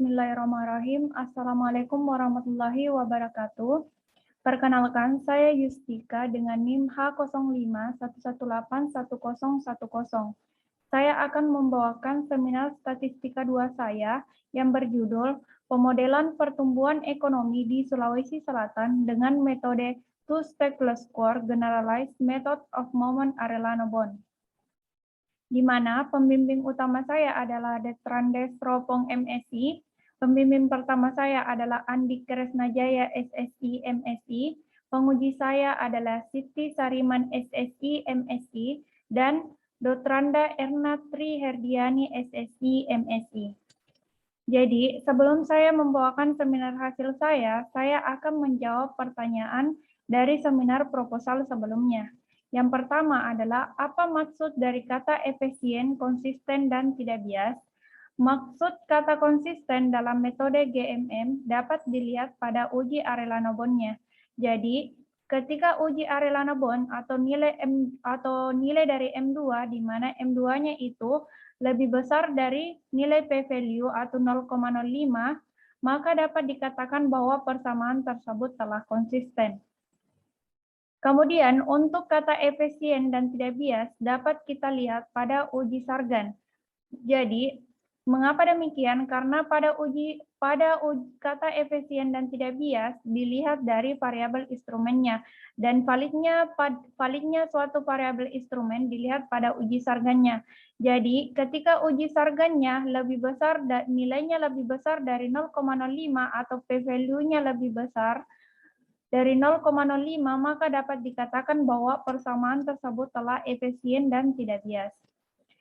Bismillahirrahmanirrahim. Assalamualaikum warahmatullahi wabarakatuh. Perkenalkan, saya Yustika dengan NIM H0511810110. Saya akan membawakan seminar statistika 2 saya yang berjudul Pemodelan Pertumbuhan Ekonomi di Sulawesi Selatan dengan metode Two-Stack Score Generalized Method of Moment Arellano Bond, di mana pembimbing utama saya adalah Detrandes Ropong MSI, pembimbing pertama saya adalah Andi Kresnajaya SSI MSI, penguji saya adalah Siti Sariman SSI MSI, dan Dotranda Ernatri Herdiani SSI MSI. Jadi, sebelum saya membawakan seminar hasil saya akan menjawab pertanyaan dari seminar proposal sebelumnya. Yang pertama adalah, apa maksud dari kata efisien, konsisten, dan tidak bias? Maksud kata konsisten dalam metode GMM dapat dilihat pada uji Arellano Bond-nya. Jadi, ketika uji Arellano Bond atau nilai dari M2, di mana M2-nya itu lebih besar dari nilai p-value atau 0,05, maka dapat dikatakan bahwa persamaan tersebut telah konsisten. Kemudian, untuk kata efisien dan tidak bias dapat kita lihat pada uji Sargan. Jadi, mengapa demikian? Karena pada kata efisien dan tidak bias dilihat dari variabel instrumennya, dan validnya suatu variabel instrumen dilihat pada uji Sargannya. Jadi, ketika uji Sargannya nilainya lebih besar dari 0,05 atau p-value-nya lebih besar dari 0,05, maka dapat dikatakan bahwa persamaan tersebut telah efisien dan tidak bias.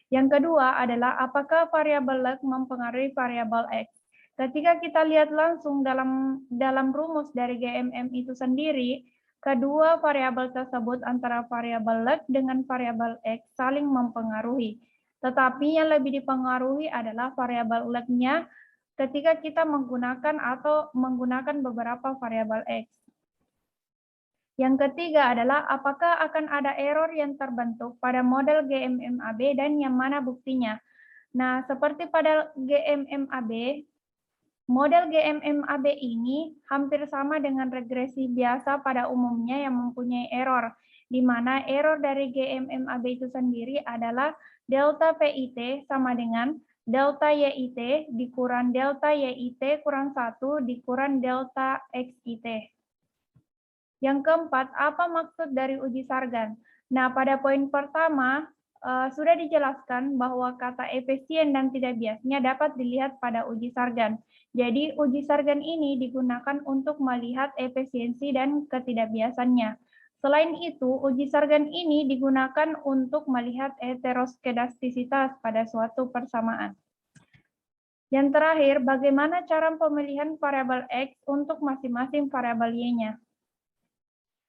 Yang kedua adalah apakah variabel lag mempengaruhi variabel X. Ketika kita lihat langsung dalam rumus dari GMM itu sendiri, kedua variabel tersebut antara variabel lag dengan variabel X saling mempengaruhi. Tetapi yang lebih dipengaruhi adalah variabel lag-nya ketika kita menggunakan beberapa variabel X. Yang ketiga adalah apakah akan ada error yang terbentuk pada model GMMAB dan yang mana buktinya. Nah, seperti pada GMMAB, model GMMAB ini hampir sama dengan regresi biasa pada umumnya yang mempunyai error, di mana error dari GMMAB itu sendiri adalah delta PIT sama dengan delta YIT dikurang delta YIT kurang 1 dikurang delta XIT. Yang keempat, apa maksud dari uji Sargan? Nah, pada poin pertama, sudah dijelaskan bahwa kata efisien dan tidak biasnya dapat dilihat pada uji Sargan. Jadi, uji Sargan ini digunakan untuk melihat efisiensi dan ketidakbiasannya. Selain itu, uji Sargan ini digunakan untuk melihat heteroskedastisitas pada suatu persamaan. Yang terakhir, bagaimana cara pemilihan variabel X untuk masing-masing variabel Y-nya?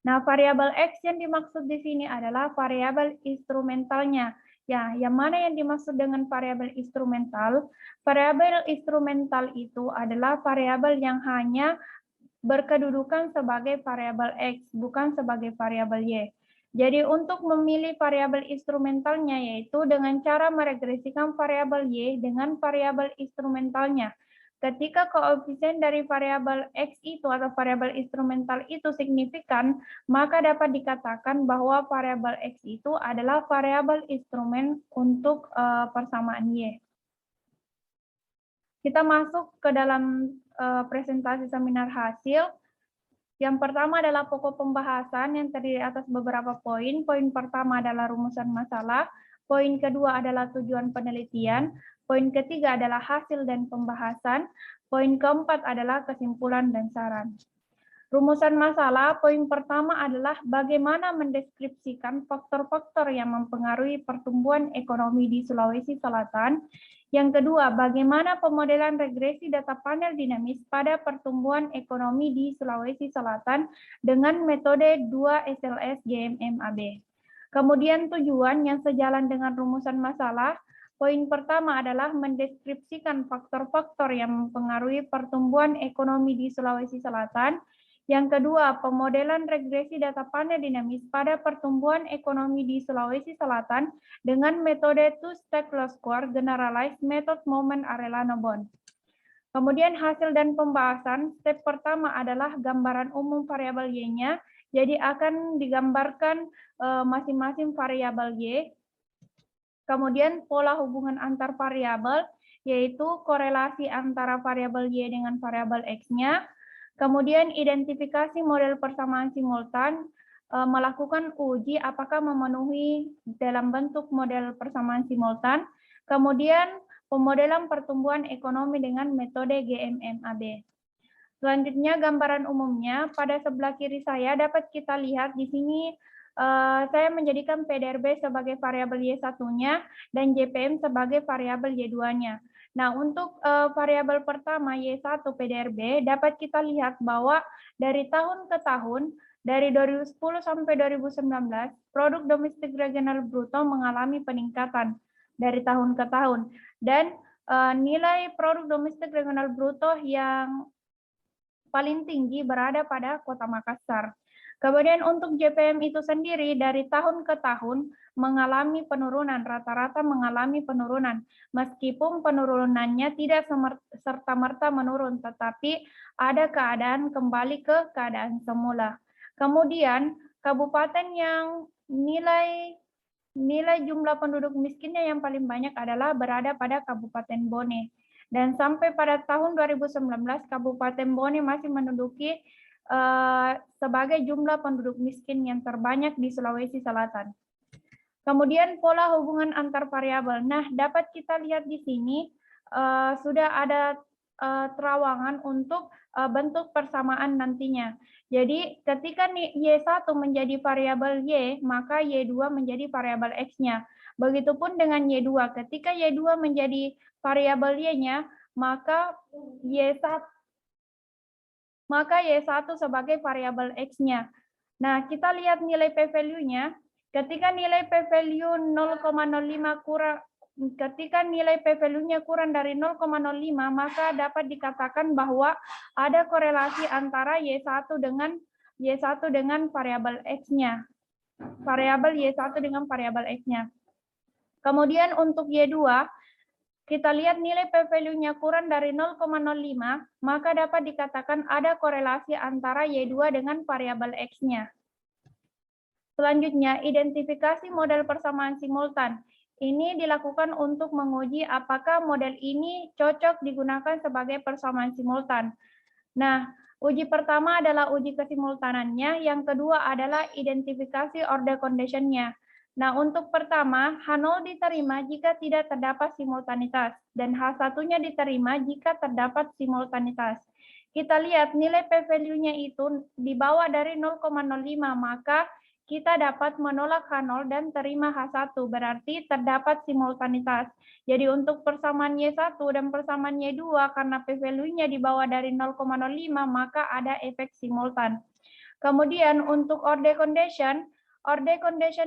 Nah, variabel X yang dimaksud di sini adalah variabel instrumentalnya. Ya, yang mana yang dimaksud dengan variabel instrumental? Variabel instrumental itu adalah variabel yang hanya berkedudukan sebagai variabel X, bukan sebagai variabel Y. Jadi untuk memilih variabel instrumentalnya yaitu dengan cara meregresikan variabel Y dengan variabel instrumentalnya. Ketika koefisien dari variabel X itu atau variabel instrumental itu signifikan, maka dapat dikatakan bahwa variabel X itu adalah variabel instrumen untuk persamaan Y. Kita masuk ke dalam presentasi seminar hasil. Yang pertama adalah pokok pembahasan yang terdiri atas beberapa poin. Poin pertama adalah rumusan masalah. Poin kedua adalah tujuan penelitian. Poin ketiga adalah hasil dan pembahasan. Poin keempat adalah kesimpulan dan saran. Rumusan masalah, poin pertama adalah bagaimana mendeskripsikan faktor-faktor yang mempengaruhi pertumbuhan ekonomi di Sulawesi Selatan. Yang kedua, bagaimana pemodelan regresi data panel dinamis pada pertumbuhan ekonomi di Sulawesi Selatan dengan metode 2 SLS GMMAB. Kemudian tujuan yang sejalan dengan rumusan masalah, poin pertama adalah mendeskripsikan faktor-faktor yang mempengaruhi pertumbuhan ekonomi di Sulawesi Selatan. Yang kedua, pemodelan regresi data panel dinamis pada pertumbuhan ekonomi di Sulawesi Selatan dengan metode Two-Stack Score Generalized Method Moment Arellano Bond. Kemudian hasil dan pembahasan, step pertama adalah gambaran umum variabel Y-nya. Jadi akan digambarkan masing-masing variabel Y. Kemudian pola hubungan antar variabel, yaitu korelasi antara variabel Y dengan variabel X-nya. Kemudian identifikasi model persamaan simultan, melakukan uji apakah memenuhi dalam bentuk model persamaan simultan. Kemudian pemodelan pertumbuhan ekonomi dengan metode GMMAB. Selanjutnya gambaran umumnya, pada sebelah kiri saya dapat kita lihat di sini saya menjadikan PDRB sebagai variabel Y1-nya dan JPM sebagai variabel Y2-nya. Nah, untuk variabel pertama Y1 PDRB dapat kita lihat bahwa dari tahun ke tahun, dari 2010 sampai 2019, produk domestik regional bruto mengalami peningkatan dari tahun ke tahun. Dan nilai produk domestik regional bruto yang paling tinggi berada pada Kota Makassar. Kemudian untuk JPM itu sendiri dari tahun ke tahun mengalami penurunan, rata-rata mengalami penurunan. Meskipun penurunannya tidak serta-merta menurun, tetapi ada keadaan kembali ke keadaan semula. Kemudian kabupaten yang nilai jumlah penduduk miskinnya yang paling banyak adalah berada pada Kabupaten Bone. Dan sampai pada tahun 2019, Kabupaten Bone masih menduduki sebagai jumlah penduduk miskin yang terbanyak di Sulawesi Selatan. Kemudian pola hubungan antar variabel. Nah, dapat kita lihat di sini sudah ada terawangan untuk bentuk persamaan nantinya. Jadi ketika Y1 menjadi variabel Y, maka Y2 menjadi variabel X-nya. Begitupun dengan Y2. Ketika Y2 menjadi variabel Y-nya, maka Y1 sebagai variabel X-nya. Nah, kita lihat nilai p-value-nya. Ketika nilai p-value 0,05 nya kurang dari 0,05, maka dapat dikatakan bahwa ada korelasi antara Y1 dengan variabel X-nya. Variabel Y1 dengan variabel X-nya. Kemudian untuk Y2, kita lihat nilai p-value-nya kurang dari 0,05, maka dapat dikatakan ada korelasi antara Y2 dengan variabel X-nya. Selanjutnya, identifikasi model persamaan simultan. Ini dilakukan untuk menguji apakah model ini cocok digunakan sebagai persamaan simultan. Nah, uji pertama adalah uji kesimultanannya, yang kedua adalah identifikasi order condition-nya. Nah, untuk pertama, H0 diterima jika tidak terdapat simultanitas, dan H1-nya diterima jika terdapat simultanitas. Kita lihat nilai p-value-nya itu di bawah dari 0,05, maka kita dapat menolak H0 dan terima H1, berarti terdapat simultanitas. Jadi untuk persamaan Y1 dan persamaan Y2, karena p-value-nya di bawah dari 0,05, maka ada efek simultan. Kemudian untuk order condition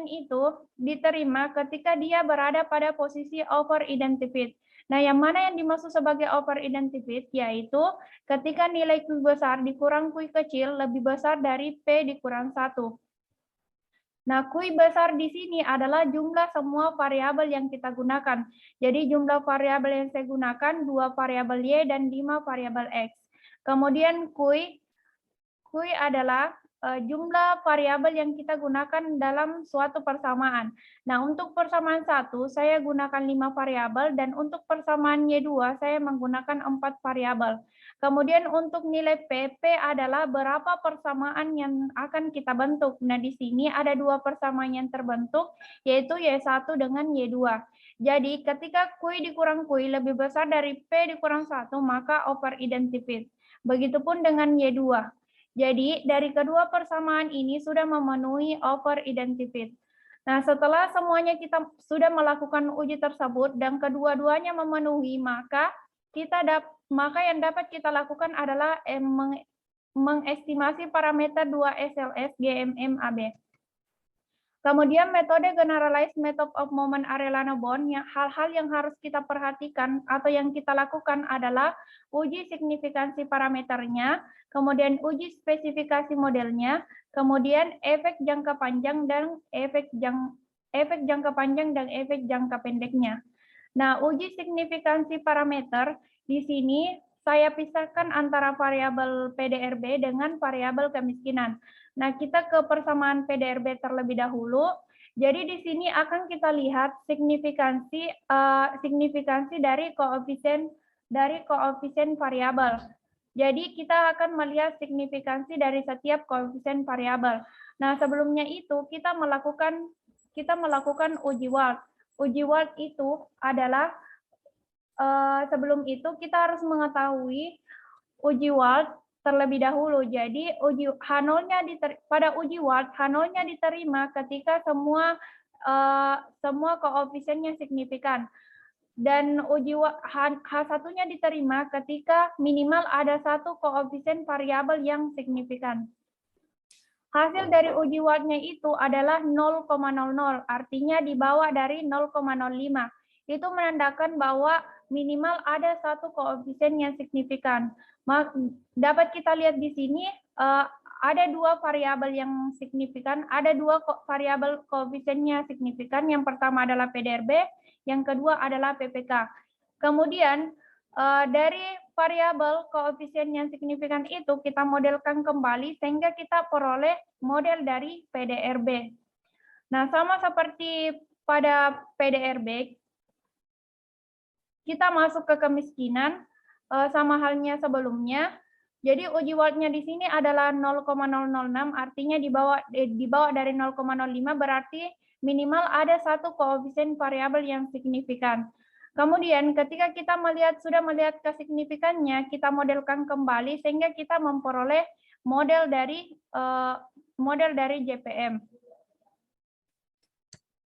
itu diterima ketika dia berada pada posisi over-identified. Nah, yang mana yang dimaksud sebagai over-identified, yaitu ketika nilai Q besar dikurang Q kecil lebih besar dari P dikurang 1. Nah, Q besar di sini adalah jumlah semua variabel yang kita gunakan. Jadi jumlah variabel yang saya gunakan 2 variabel Y dan 5 variabel X. Kemudian Q adalah jumlah variabel yang kita gunakan dalam suatu persamaan. Nah, untuk persamaan 1 saya gunakan 5 variabel dan untuk persamaan Y2 saya menggunakan 4 variabel. Kemudian untuk nilai P adalah berapa persamaan yang akan kita bentuk. Nah, di sini ada 2 persamaan yang terbentuk, yaitu Y1 dengan Y2. Jadi, ketika Q dikurang Q lebih besar dari P dikurang 1, maka over-identified. Begitupun dengan Y2. Jadi, dari kedua persamaan ini sudah memenuhi over-identified. Nah, setelah semuanya kita sudah melakukan uji tersebut dan kedua-duanya memenuhi, maka yang dapat kita lakukan adalah mengestimasi parameter 2 SLS GMMAB. Kemudian metode generalized method of moment Arellano-Bohn, hal-hal yang harus kita perhatikan atau yang kita lakukan adalah uji signifikansi parameternya, kemudian uji spesifikasi modelnya, kemudian efek jangka panjang dan efek jangka panjang dan efek jangka pendeknya. Nah, uji signifikansi parameter di sini saya pisahkan antara variabel PDRB dengan variabel kemiskinan. Nah, kita ke persamaan PDRB terlebih dahulu. Jadi di sini akan kita lihat signifikansi dari koefisien variabel. Jadi kita akan melihat signifikansi dari setiap koefisien variabel. Nah, sebelumnya itu kita melakukan uji Wald. Uji Wald itu adalah sebelum itu kita harus mengetahui uji Wald terlebih dahulu. Jadi pada uji Wald H0-nya diterima ketika semua koefisiennya signifikan. Dan uji H1-nya diterima ketika minimal ada satu koefisien variabel yang signifikan. Hasil dari uji Wald-nya itu adalah 0,00, artinya di bawah dari 0,05. Itu menandakan bahwa minimal ada satu koefisien yang signifikan. Dapat kita lihat di sini ada dua variabel yang signifikan, ada dua variabel koefisiennya signifikan. Yang pertama adalah PDRB, yang kedua adalah PPK. Kemudian dari variabel koefisien yang signifikan itu kita modelkan kembali sehingga kita peroleh model dari PDRB. Nah, sama seperti pada PDRB, kita masuk ke kemiskinan, sama halnya sebelumnya. Jadi uji Wald-nya di sini adalah 0,006, artinya di bawah dari 0,05 berarti minimal ada satu koefisien variabel yang signifikan. Kemudian ketika kita sudah melihat kesignifikannya, kita modelkan kembali sehingga kita memperoleh model dari JPM.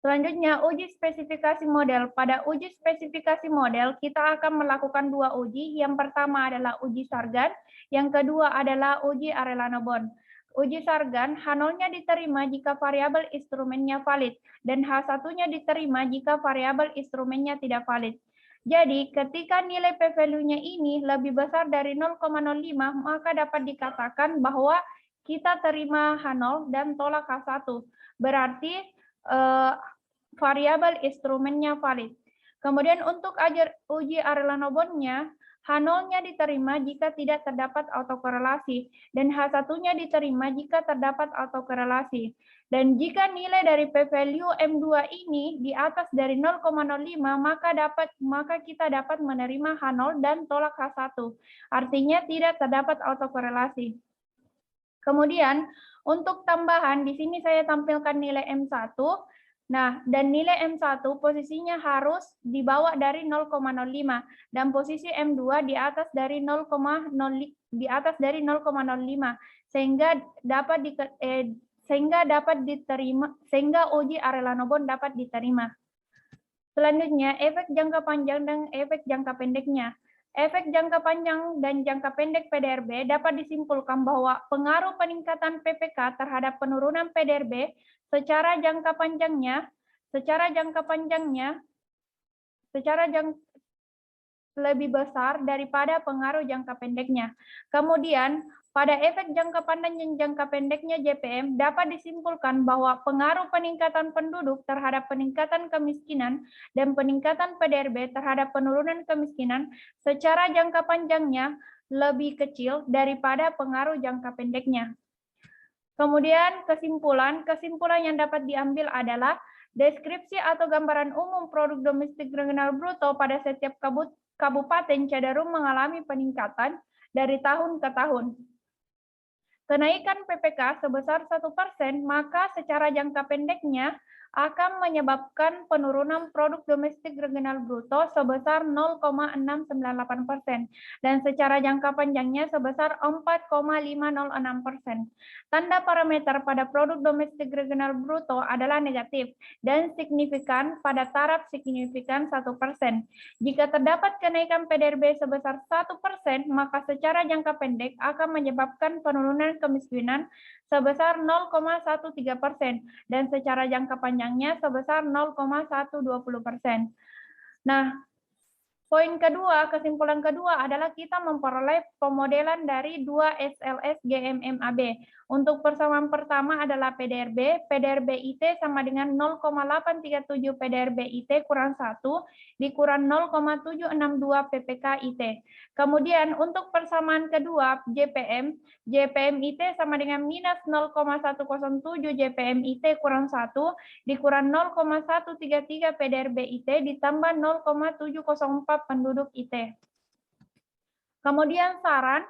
Selanjutnya, uji spesifikasi model. Pada uji spesifikasi model, kita akan melakukan dua uji. Yang pertama adalah uji Sargan, yang kedua adalah uji Arellano-Bond. Uji Sargan, H0-nya diterima jika variabel instrumennya valid, dan H1-nya diterima jika variabel instrumennya tidak valid. Jadi, ketika nilai p-value-nya ini lebih besar dari 0,05, maka dapat dikatakan bahwa kita terima H0 dan tolak H1. Berarti variabel instrumennya valid. Kemudian untuk uji Arellano-Bond-nya, H0-nya diterima jika tidak terdapat autokorelasi, dan H1-nya diterima jika terdapat autokorelasi. Dan jika nilai dari p-value M2 ini di atas dari 0,05, maka kita dapat menerima H0 dan tolak H1. Artinya tidak terdapat autokorelasi. Kemudian untuk tambahan, di sini saya tampilkan nilai M1. Nah, dan nilai M1 posisinya harus di bawah dari 0,05 dan posisi M2 di atas dari 0,05 sehingga uji Arellano-Bond dapat diterima. Selanjutnya, efek jangka panjang dan efek jangka pendeknya. Efek jangka panjang dan jangka pendek PDRB dapat disimpulkan bahwa pengaruh peningkatan PPK terhadap penurunan PDRB secara jangka panjangnya lebih besar daripada pengaruh jangka pendeknya. Kemudian, pada efek jangka panjang dan jangka pendeknya JPM dapat disimpulkan bahwa pengaruh peningkatan penduduk terhadap peningkatan kemiskinan dan peningkatan PDRB terhadap penurunan kemiskinan secara jangka panjangnya lebih kecil daripada pengaruh jangka pendeknya. Kemudian kesimpulan yang dapat diambil adalah deskripsi atau gambaran umum produk domestik regional bruto pada setiap kabupaten cenderung mengalami peningkatan dari tahun ke tahun. Kenaikan PPK sebesar 1%, maka secara jangka pendeknya akan menyebabkan penurunan produk domestik regional bruto sebesar 0,698% dan secara jangka panjangnya sebesar 4,506%. Tanda parameter pada produk domestik regional bruto adalah negatif dan signifikan pada taraf signifikan 1%. Jika terdapat kenaikan PDRB sebesar 1%, maka secara jangka pendek akan menyebabkan penurunan kemiskinan sebesar 0,13% dan secara jangka panjangnya sebesar 0,120%. Nah, Poin kedua, kesimpulan kedua adalah kita memperoleh pemodelan dari 2 SLS GMMAB. Untuk persamaan pertama adalah PDRB. PDRB IT sama dengan 0,837 PDRB IT kurang 1 dikurang 0,762 PPK IT. Kemudian untuk persamaan kedua JPM, JPM IT sama dengan minus 0,107 JPM IT kurang 1 dikurang 0,133 PDRB IT ditambah 0,704 penduduk IT. Kemudian saran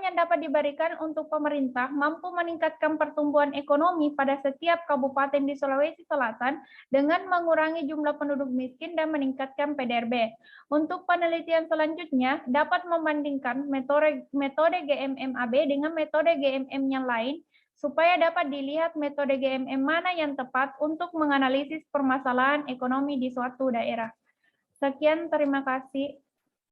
yang dapat diberikan untuk pemerintah mampu meningkatkan pertumbuhan ekonomi pada setiap kabupaten di Sulawesi Selatan dengan mengurangi jumlah penduduk miskin dan meningkatkan PDRB. Untuk penelitian selanjutnya dapat membandingkan metode GMMAB dengan metode GMM yang lain supaya dapat dilihat metode GMM mana yang tepat untuk menganalisis permasalahan ekonomi di suatu daerah. Sekian, terima kasih.